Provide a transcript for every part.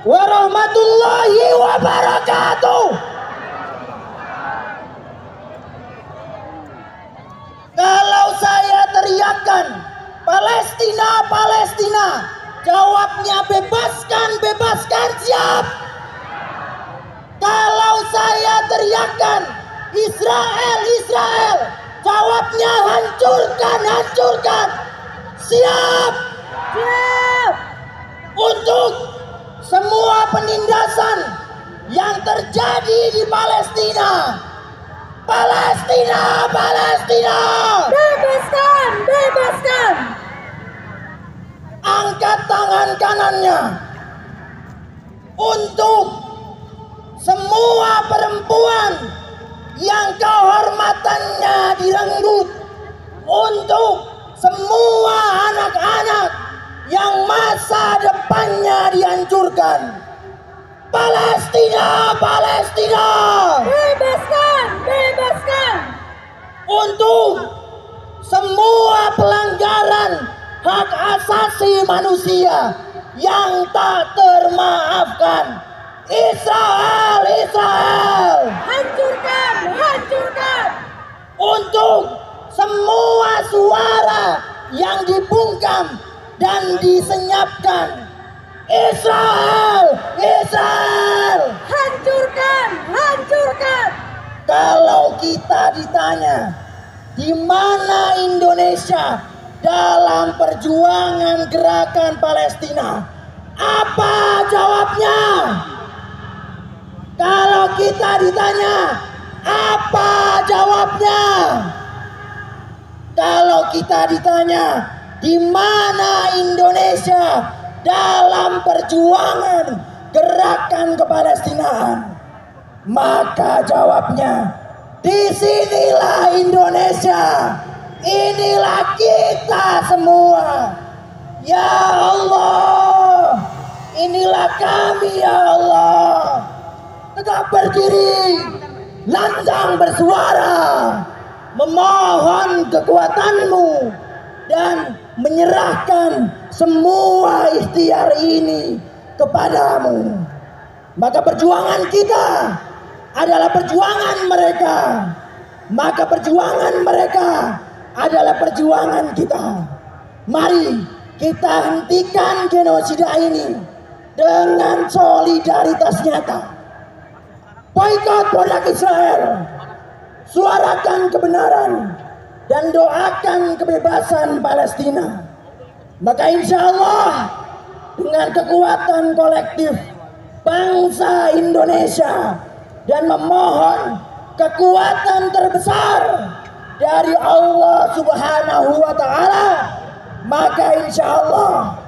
warahmatullahi wabarakatuh. Kalau saya teriakkan Palestina, Palestina, jawabnya bebaskan, bebaskan, siap. Kalau saya teriakkan Israel, Israel, jawabnya hancurkan, hancurkan, siap. Siap. Untuk semua penindasan yang terjadi di Palestina, Palestina, Palestina, bebaskan, bebaskan. Angkat tangan kanannya untuk semua perempuan yang kehormatannya direnggut, untuk semua anak-anak yang masa depannya dihancurkan. Palestina, Palestina, bebaskan, bebaskan. Untuk semua pelanggaran hak asasi manusia yang tak termaafkan. Israel, Israel, hancurkan, hancurkan. Untuk semua suara yang dibungkam dan disenyapkan. Israel, Israel, hancurkan, hancurkan. Kalau kita ditanya di mana Indonesia dalam perjuangan gerakan Palestina, apa jawabnya? Kalau kita ditanya apa jawabnya? Kalau kita ditanya di mana Indonesia dalam perjuangan gerakan kepalestinaan, maka jawabnya disinilah Indonesia, inilah kita semua. Ya Allah, inilah kami ya Allah. Tegak berdiri, lantang bersuara, memohon kekuatanmu dan menyerahkan semua ikhtiar ini kepadamu. Maka perjuangan kita adalah perjuangan mereka, maka perjuangan mereka adalah perjuangan kita. Mari kita hentikan genosida ini dengan solidaritas nyata. Boikot produk Israel, suarakan kebenaran dan doakan kebebasan Palestina. Maka insya Allah dengan kekuatan kolektif bangsa Indonesia dan memohon kekuatan terbesar dari Allah Subhanahu wa Ta'ala, maka insya Allah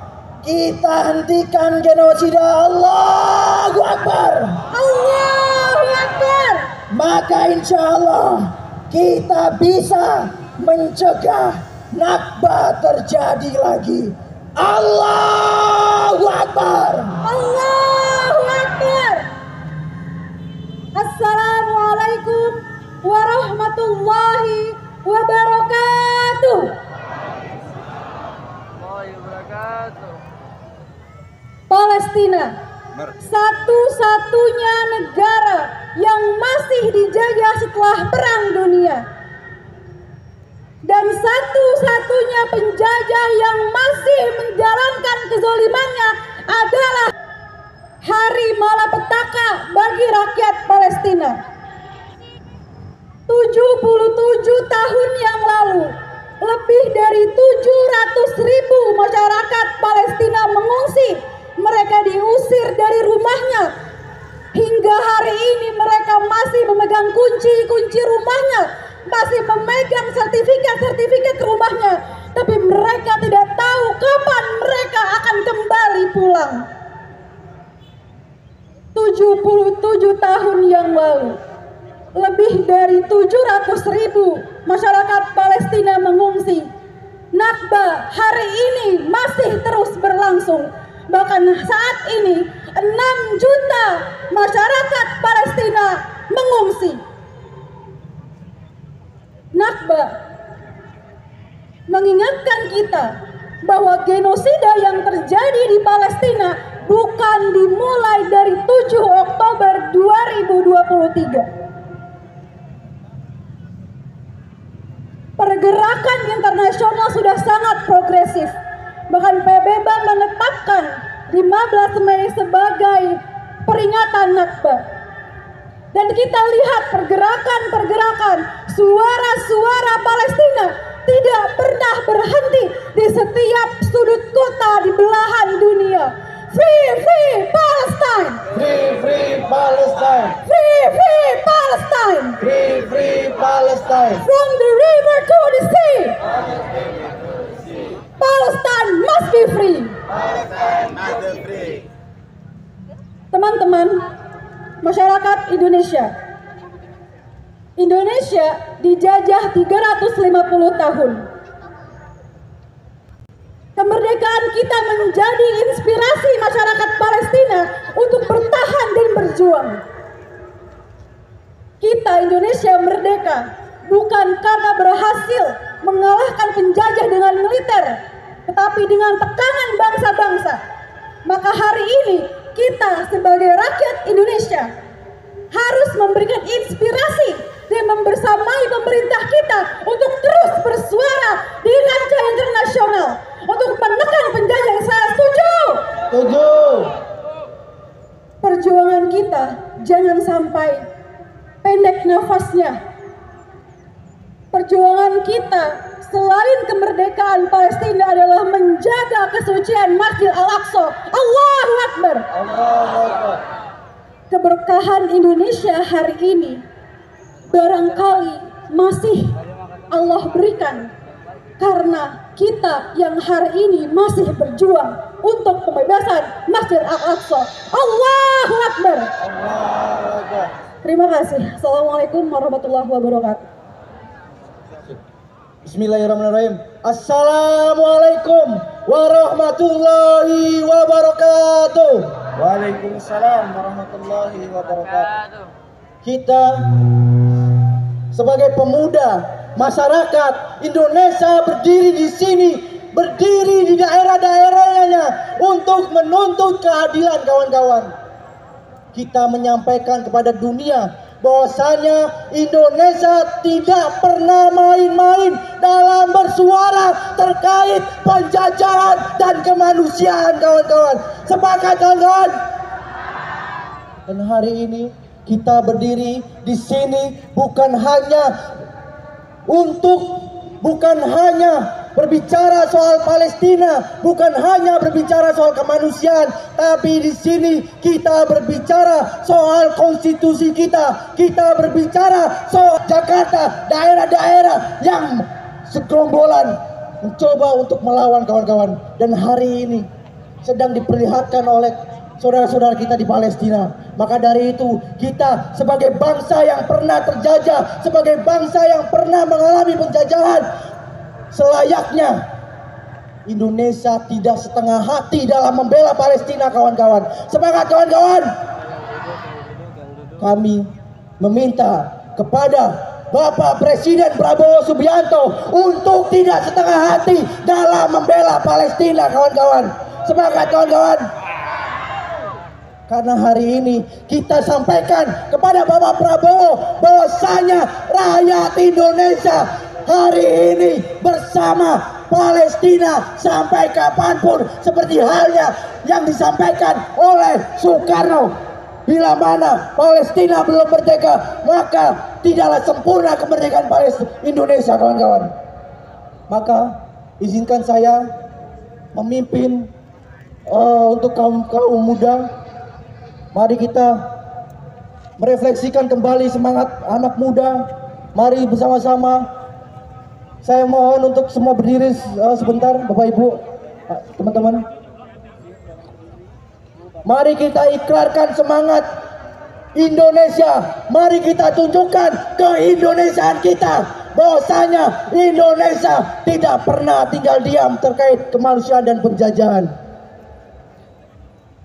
kita hentikan genosida. Allahu Akbar, Allahu Akbar. Maka insya Allah kita bisa mencegah Nakba terjadi lagi. Allahu Akbar, Allahu Akbar. Assalamualaikum warahmatullahi wabarakatuh. Palestina satu-satunya negara yang masih dijajah setelah Perang Dunia, dan satu-satunya penjajah yang masih menjalankan kezalimannya adalah hari malapetaka bagi rakyat Palestina. 77 tahun yang lalu, lebih dari 700.000 masyarakat Palestina mengungsi. Mereka diusir dari rumahnya. Hingga hari ini mereka masih memegang kunci-kunci rumahnya, masih memegang sertifikat-sertifikat rumahnya, tapi mereka tidak tahu kapan mereka akan kembali pulang. 77 tahun yang lalu, lebih dari 700.000 masyarakat Palestina mengungsi. Nakba hari ini masih terus berlangsung. Bahkan saat ini 6 juta masyarakat Palestina mengungsi. Nakba mengingatkan kita bahwa genosida yang terjadi di Palestina bukan dimulai Oktober 2023. Pergerakan internasional sudah sangat progresif. Bahkan PBB menetapkan 15 Mei sebagai peringatan Nakba. Dan kita lihat pergerakan suara-suara Palestina tidak pernah berhenti di setiap sudut kota di belahan dunia. Free, free Palestine! Free, free Palestine! Free, free Palestine! Free, free Palestine! From the river to the sea! Palestine must be free! Teman-teman, masyarakat Indonesia. Indonesia dijajah 350 tahun. Kemerdekaan kita menjadi inspirasi masyarakat Palestina untuk bertahan dan berjuang. Kita Indonesia merdeka bukan karena berhasil mengalahkan penjajah dengan militer, tetapi dengan tekanan bangsa-bangsa. Maka hari ini kita sebagai rakyat Indonesia harus memberikan inspirasi dan membersamai pemerintah kita untuk terus bersuara di kancah internasional untuk menekan penjajah. Saya setuju. Setuju. Perjuangan kita jangan sampai pendek nafasnya. Perjuangan kita selain kemerdekaan Palestina adalah menjaga kesucian Masjid Al-Aqsa. Allahu Akbar. Allahu Akbar. Keberkahan Indonesia hari ini barangkali masih Allah berikan karena kita yang hari ini masih berjuang untuk pembebasan Masjid Al-Aqsa. Allahu Akbar. Allahu Akbar. Terima kasih. Assalamualaikum warahmatullahi wabarakatuh. Bismillahirrahmanirrahim. Assalamualaikum warahmatullahi wabarakatuh. Waalaikumsalam warahmatullahi wabarakatuh. Kita sebagai pemuda masyarakat Indonesia berdiri di sini, berdiri di daerah-daerahnya untuk menuntut keadilan, kawan-kawan. Kita menyampaikan kepada dunia bahwasanya Indonesia tidak pernah main-main dalam bersuara terkait penjajahan dan kemanusiaan, kawan-kawan. Sepakat, kawan-kawan? Dan hari ini kita berdiri di sini bukan hanya berbicara soal Palestina, bukan hanya berbicara soal kemanusiaan, tapi di sini kita berbicara soal konstitusi kita. Kita berbicara soal Jakarta, daerah-daerah yang segerombolan mencoba untuk melawan, kawan-kawan. Dan hari ini sedang diperlihatkan oleh saudara-saudara kita di Palestina. Maka dari itu kita sebagai bangsa yang pernah terjajah, sebagai bangsa yang pernah mengalami penjajahan, selayaknya Indonesia tidak setengah hati dalam membela Palestina, kawan-kawan. Semangat, kawan-kawan. Kami meminta kepada Bapak Presiden Prabowo Subianto untuk tidak setengah hati dalam membela Palestina, kawan-kawan. Semangat, kawan-kawan. Karena hari ini kita sampaikan kepada Bapak Prabowo bahwasanya rakyat Indonesia hari ini bersama Palestina sampai kapanpun, seperti halnya yang disampaikan oleh Soekarno. Bila mana Palestina belum merdeka, maka tidaklah sempurna kemerdekaan Indonesia, kawan-kawan. Maka izinkan saya memimpin untuk kaum muda. Mari kita merefleksikan kembali semangat anak muda. Mari bersama-sama. Saya mohon untuk semua berdiri sebentar, Bapak Ibu, teman-teman. Mari kita ikrarkan semangat Indonesia. Mari kita tunjukkan keindonesiaan kita, bahwasanya Indonesia tidak pernah tinggal diam terkait kemanusiaan dan penjajahan.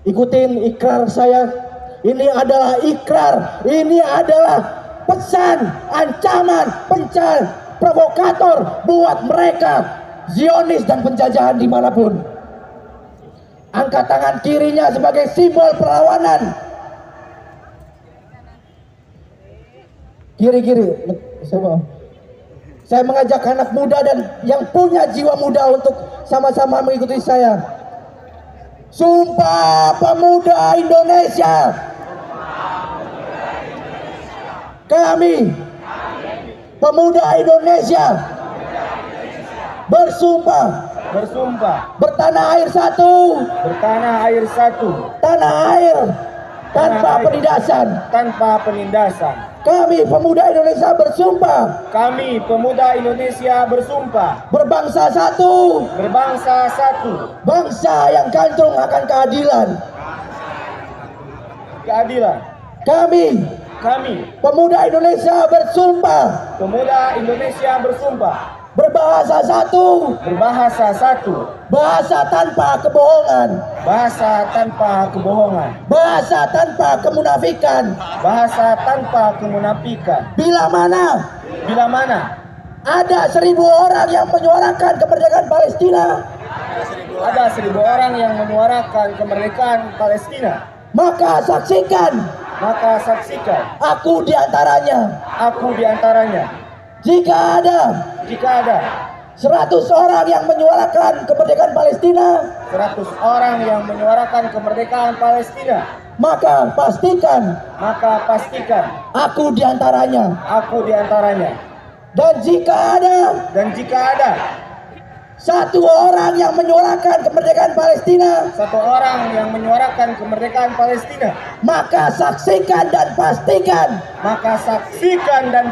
Ikutin ikrar saya. Ini adalah ikrar. Ini adalah pesan, ancaman, provokator buat mereka Zionis dan penjajahan dimanapun. Angkat tangan kirinya sebagai simbol perlawanan. Kiri. Saya mengajak anak muda dan yang punya jiwa muda untuk sama-sama mengikuti saya. Sumpah Pemuda Indonesia. Kami, Pemuda Indonesia, bersumpah bertanah air satu, tanah air tanpa penindasan. Kami Pemuda Indonesia bersumpah berbangsa satu, bangsa yang gandrung akan keadilan. Kami Pemuda Indonesia bersumpah berbahasa satu, bahasa tanpa kebohongan, bahasa tanpa kemunafikan. Bila mana ada 1.000 orang yang menyuarakan kemerdekaan Palestina, maka saksikan aku di antaranya. Jika ada 100 orang yang menyuarakan kemerdekaan Palestina, maka pastikan aku di antaranya. Dan jika ada 1 orang yang menyuarakan kemerdekaan Palestina, maka saksikan dan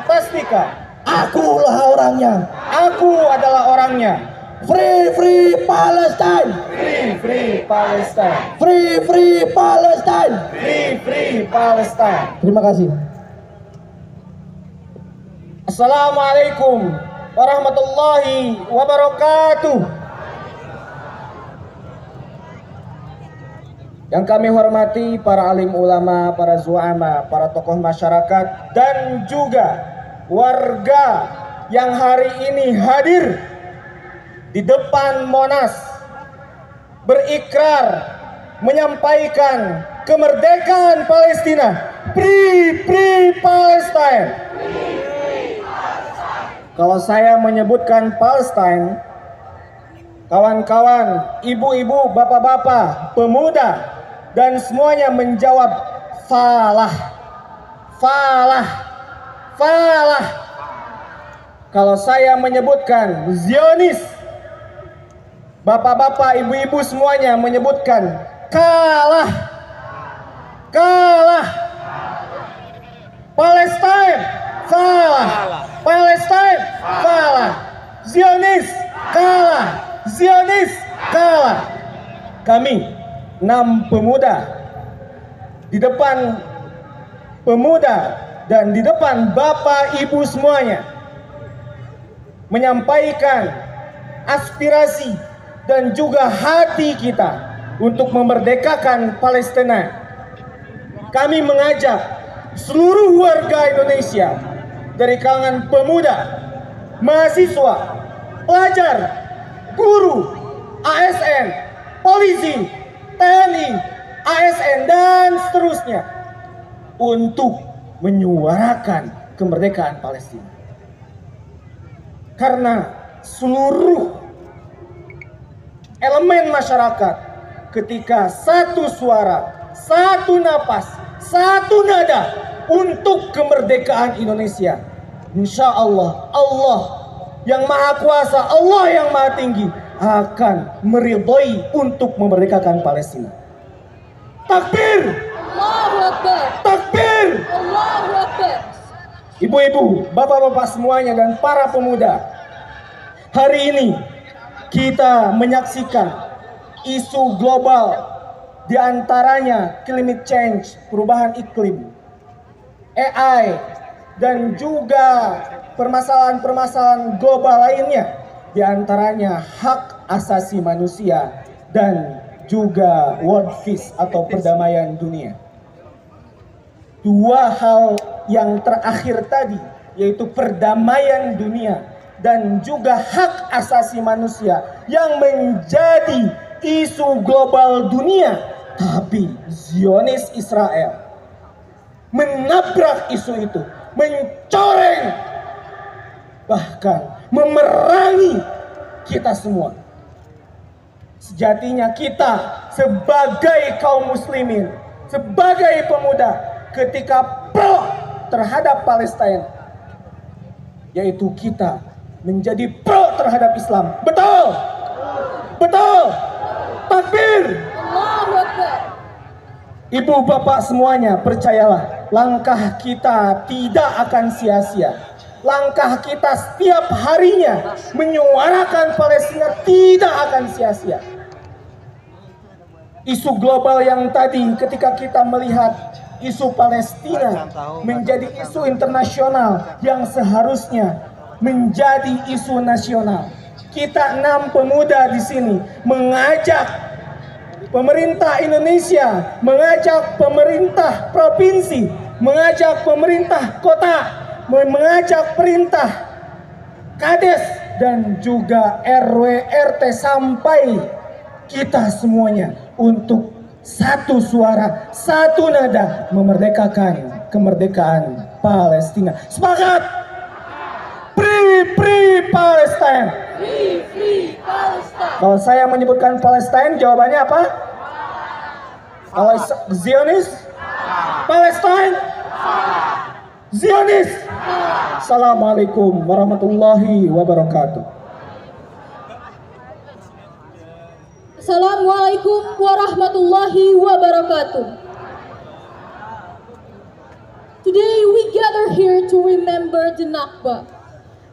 pastikan akulah orangnya. Aku adalah orangnya. Free Palestine. Free Palestine. Terima kasih. Assalamualaikum warahmatullahi wabarakatuh. Yang kami hormati para alim ulama, para zu'ama, para tokoh masyarakat, dan juga warga yang hari ini hadir di depan Monas berikrar menyampaikan kemerdekaan Palestina. Free Palestine. Kalau saya menyebutkan Palestine, kawan-kawan, ibu-ibu, bapak-bapak, pemuda, dan semuanya menjawab falah. Kalau saya menyebutkan Zionis, bapak-bapak, ibu-ibu semuanya menyebutkan kalah. Palestine kalah. Zionis kalah. Kami 6 pemuda di depan pemuda dan di depan bapak ibu semuanya menyampaikan aspirasi dan juga hati kita untuk memerdekakan Palestina. Kami mengajak seluruh warga Indonesia dari kalangan pemuda, mahasiswa, pelajar, guru, ASN, polisi, TNI, ASN, dan seterusnya untuk menyuarakan kemerdekaan Palestina. Karena seluruh elemen masyarakat ketika satu suara, satu napas, satu nada untuk kemerdekaan Indonesia, insya Allah, Allah yang maha kuasa, Allah yang maha tinggi akan meridhoi untuk memerdekakan Palestina. Takbir! Allahu Akbar. Takbir! Allahu Akbar. Ibu-ibu, bapak-bapak semuanya, dan para pemuda, hari ini kita menyaksikan isu global, diantaranya climate change, perubahan iklim, AI, dan juga permasalahan-permasalahan global lainnya, diantaranya hak asasi manusia dan juga world peace atau perdamaian dunia. 2 hal yang terakhir tadi, yaitu perdamaian dunia dan juga hak asasi manusia yang menjadi isu global dunia. Tapi Zionis Israel menabrak isu itu mencoreng, bahkan memerangi kita semua. Sejatinya kita sebagai kaum muslimin, sebagai pemuda, ketika pro terhadap Palestina, yaitu kita menjadi pro terhadap Islam. Betul? Betul? Takbir! Allahu Akbar. Ibu bapak semuanya, percayalah, langkah kita tidak akan sia-sia. Langkah kita setiap harinya menyuarakan Palestina tidak akan sia-sia. Isu global yang tadi ketika kita melihat isu Palestina menjadi isu internasional yang seharusnya menjadi isu nasional. Kita 6 pemuda di sini mengajak pemerintah Indonesia, mengajak pemerintah provinsi, mengajak pemerintah kota, mengajak perintah Kades dan juga RW RT sampai kita semuanya untuk satu suara, satu nada memerdekakan kemerdekaan Palestina. Sepakat! Free Palestine. Free Palestine. Kalau saya menyebutkan Palestine, jawabannya apa? Kalau Zionis? Palestine? Zionis? Assalamualaikum warahmatullahi wabarakatuh. Assalamualaikum warahmatullahi wabarakatuh. Today we gather here to remember the Nakba,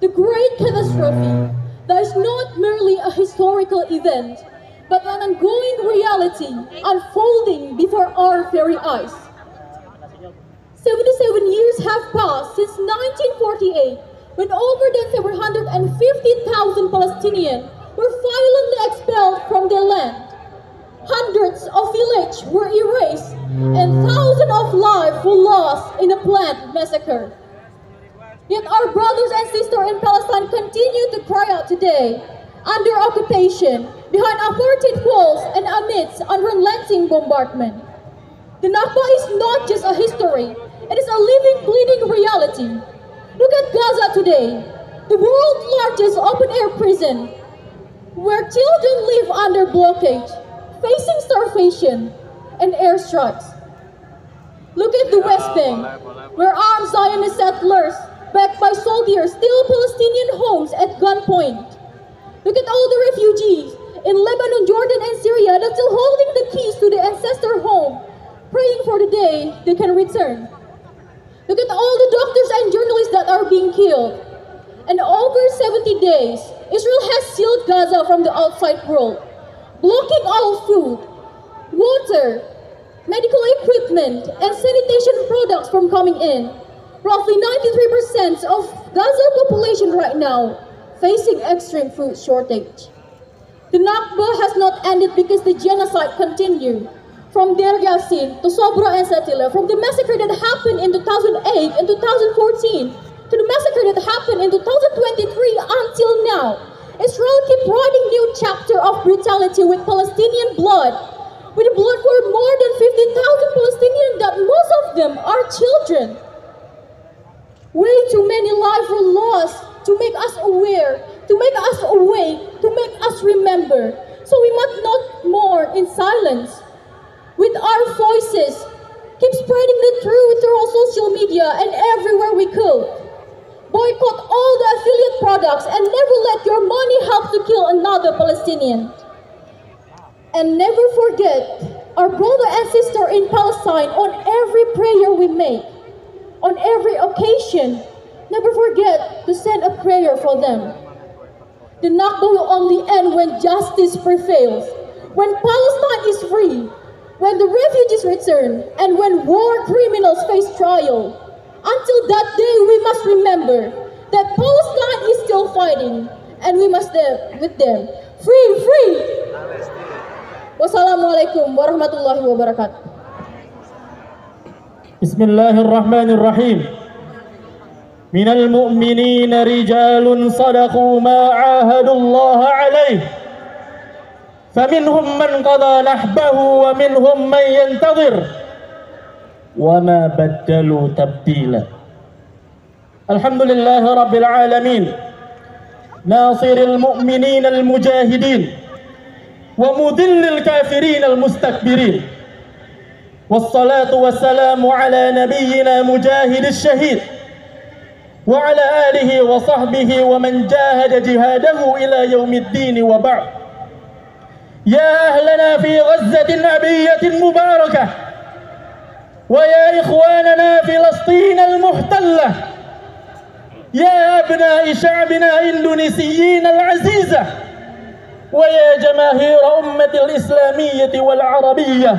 the great catastrophe that is not merely a historical event, but an ongoing reality unfolding before our very eyes. 77 years have passed since 1948, when over than 750,000 Palestinians were violently expelled from their land. Hundreds of villages were erased, and thousands of lives were lost in a planned massacre. Yet our brothers and sisters in Palestine continue to cry out today, under occupation, behind apartheid walls, and amidst unrelenting bombardment. The Nakba is not just a history, it is a living, bleeding reality. Look at Gaza today, the world's largest open-air prison, where children live under blockade, facing starvation and airstrikes. Look at the West Bank, where armed Zionist settlers, backed by soldiers, steal Palestinian homes at gunpoint. Look at all the refugees in Lebanon, Jordan, and Syria that still holding the keys to the ancestor home, praying for the day they can return. Look at all the doctors and journalists that are being killed. And over 70 days, Israel has sealed Gaza from the outside world, blocking all food, water, medical equipment, and sanitation products from coming in. Roughly 93% of Gaza population right now facing extreme food shortage. The Nakba has not ended because the genocide continued. From Deir Yassin to Sabra and Shatila, from the massacre that happened in 2008 and 2014 to the massacre that happened in 2023 until now, Israel keeps writing new chapter of brutality with Palestinian blood, with blood for more than 50,000 Palestinians that most of them are children. Way too many lives were lost to make us aware, to make us awake, to make us remember. So we must not mourn in silence. With our voices, keep spreading the truth through all social media and everywhere we could. Boycott all the affiliate products and never let your money help to kill another Palestinian. And never forget our brother and sister in Palestine on every prayer we make. On every occasion, never forget to send a prayer for them. The Nakba will only end when justice prevails, when Palestine is free, when the refugees return, and when war criminals face trial. Until that day, we must remember that Palestine is still fighting, and we must stand with them. Free! Wassalamualaikum warahmatullahi wabarakatuh. Bismillahirrahmanirrahim. Minal mu'minina rijalun sadaqu ma ahadullaha alaih. فمنهم من قضى نحبه ومنهم من ينتظر وما بدلوا تبديلا. الحمد لله رب العالمين ناصر المؤمنين المجاهدين ومذل الكافرين المستكبرين والصلاة والسلام على نبينا مجاهد الشهيد وعلى آله وصحبه ومن جاهد جهاده إلى يوم الدين وبعد. يا أهلنا في غزة أبية مباركة ويا إخواننا فلسطين المحتلة يا أبناء شعبنا إندونيسيين العزيزة ويا جماهير أمة الإسلامية والعربية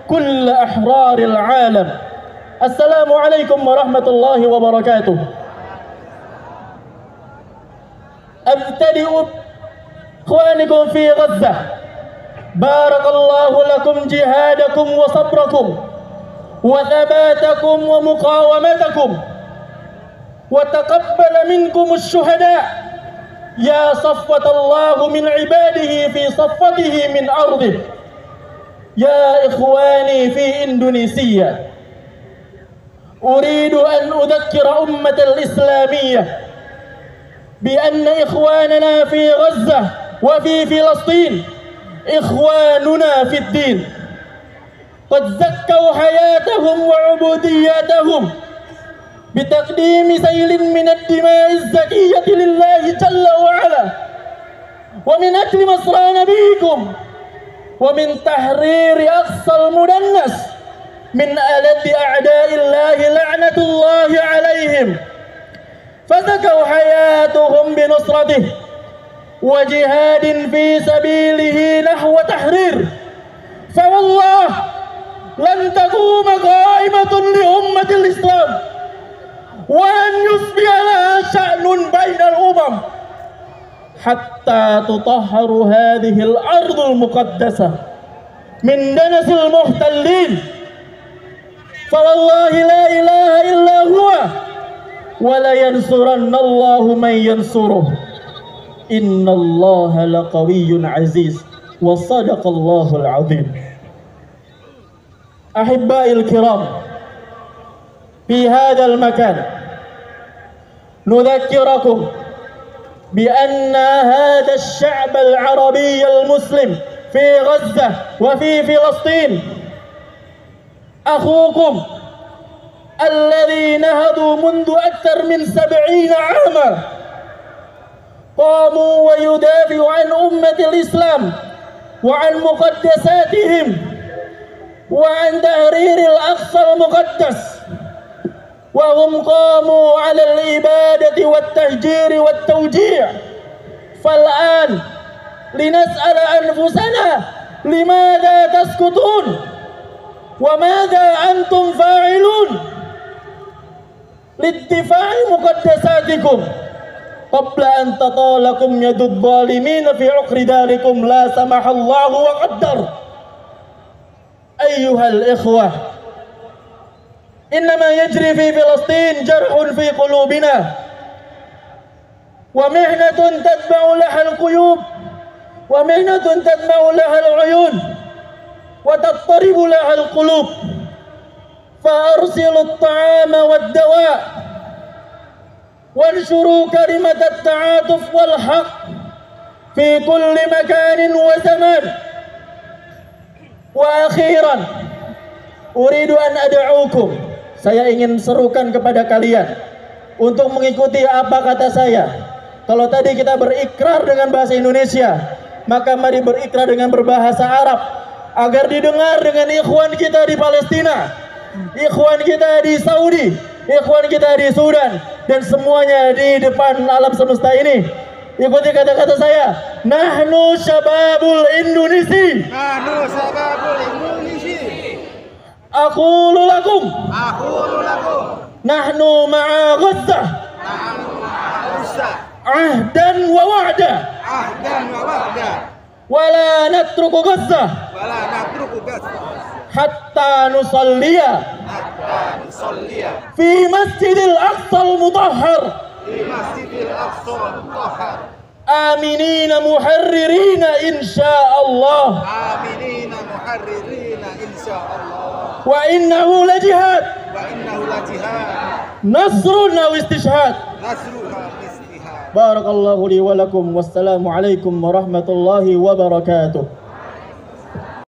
كل أحرار العالم السلام عليكم ورحمة الله وبركاته. أبتدئ إخوانكم في غزة بارك الله لكم جهادكم وصبركم وثباتكم ومقاومتكم وتقبل منكم الشهداء يا صفوة الله من عباده في صفته من أرضه. يا إخواني في إندونيسيا أريد أن أذكر أمة الإسلامية بأن إخواننا في غزة وفي فلسطين إخواننا في الدين قد زكوا حياتهم وعبودياتهم بتقديم سيل من الدماء الزكية لله جل وعلا ومن أكل مصرى نبيكم ومن تحرير أقصى المدنس من ألد أعداء الله لعنة الله عليهم فزكوا حياتهم بنصرته وجهاد في سبيله نحو تحرير فوالله لن تقوم قائمة لأمة الإسلام وأن يصبح لها شأن بين الأمم حتى تطهر هذه الأرض المقدسة من دنس المحتلين فوالله لا إله إلا هو ولينصرن الله من ينصره إن الله لقوي عزيز وصدق الله العظيم. أحبائي الكرام في هذا المكان نذكركم بأن هذا الشعب العربي المسلم في غزة وفي فلسطين أخوكم الذي نهضوا منذ أكثر من 70 عاما قاموا ويدافعوا عن أمة الإسلام وعن مقدساتهم وعن تحرير الأقصى المقدس وهم قاموا على الإبادة والتهجير والتوجيع. فالآن لنسأل أنفسنا لماذا تسكتون وماذا أنتم فاعلون للدفاع مقدساتكم قبل أن تطالكم يد الظالمين في عقر داركم لا سمح الله وقدر. أيها الإخوة إنما يجري في فلسطين جرح في قلوبنا ومحنة تتبع لها القيوب ومحنة تتبع لها العيون وتضطرب لها القلوب فأرسلوا الطعام والدواء وانشروا كلمة التعاطف والحق في كل مكان وزمان. وأخيرا أريد أن أدعوكم, saya ingin serukan kepada kalian untuk mengikuti apa kata saya. Kalau tadi kita berikrar dengan bahasa Indonesia, maka mari berikrar dengan berbahasa Arab agar didengar dengan ikhwan kita di Palestina, ikhwan kita di Saudi, ikhwan kita di Sudan, dan semuanya di depan alam semesta ini. Ikuti kata-kata saya. Nahnu syababul Indonesi. Nahnu syababul Indonesi. Aqulu lakum. Nahnu ma'a Gazzah. Ahdan wa wa'da. Wala natruku Gazzah. Hatta nusalliya. Fi Masjidil Aqsa al-Mutahhar. آمنين محررين إن شاء الله. آمنين محررين إن شاء الله. وإنه لجهاد. وإنه لجهاد. nasrun aw istishhad. nasruha istihad. Barakallahu li wa lakum. Wassalamu alaikum warahmatullahi wabarakatuh.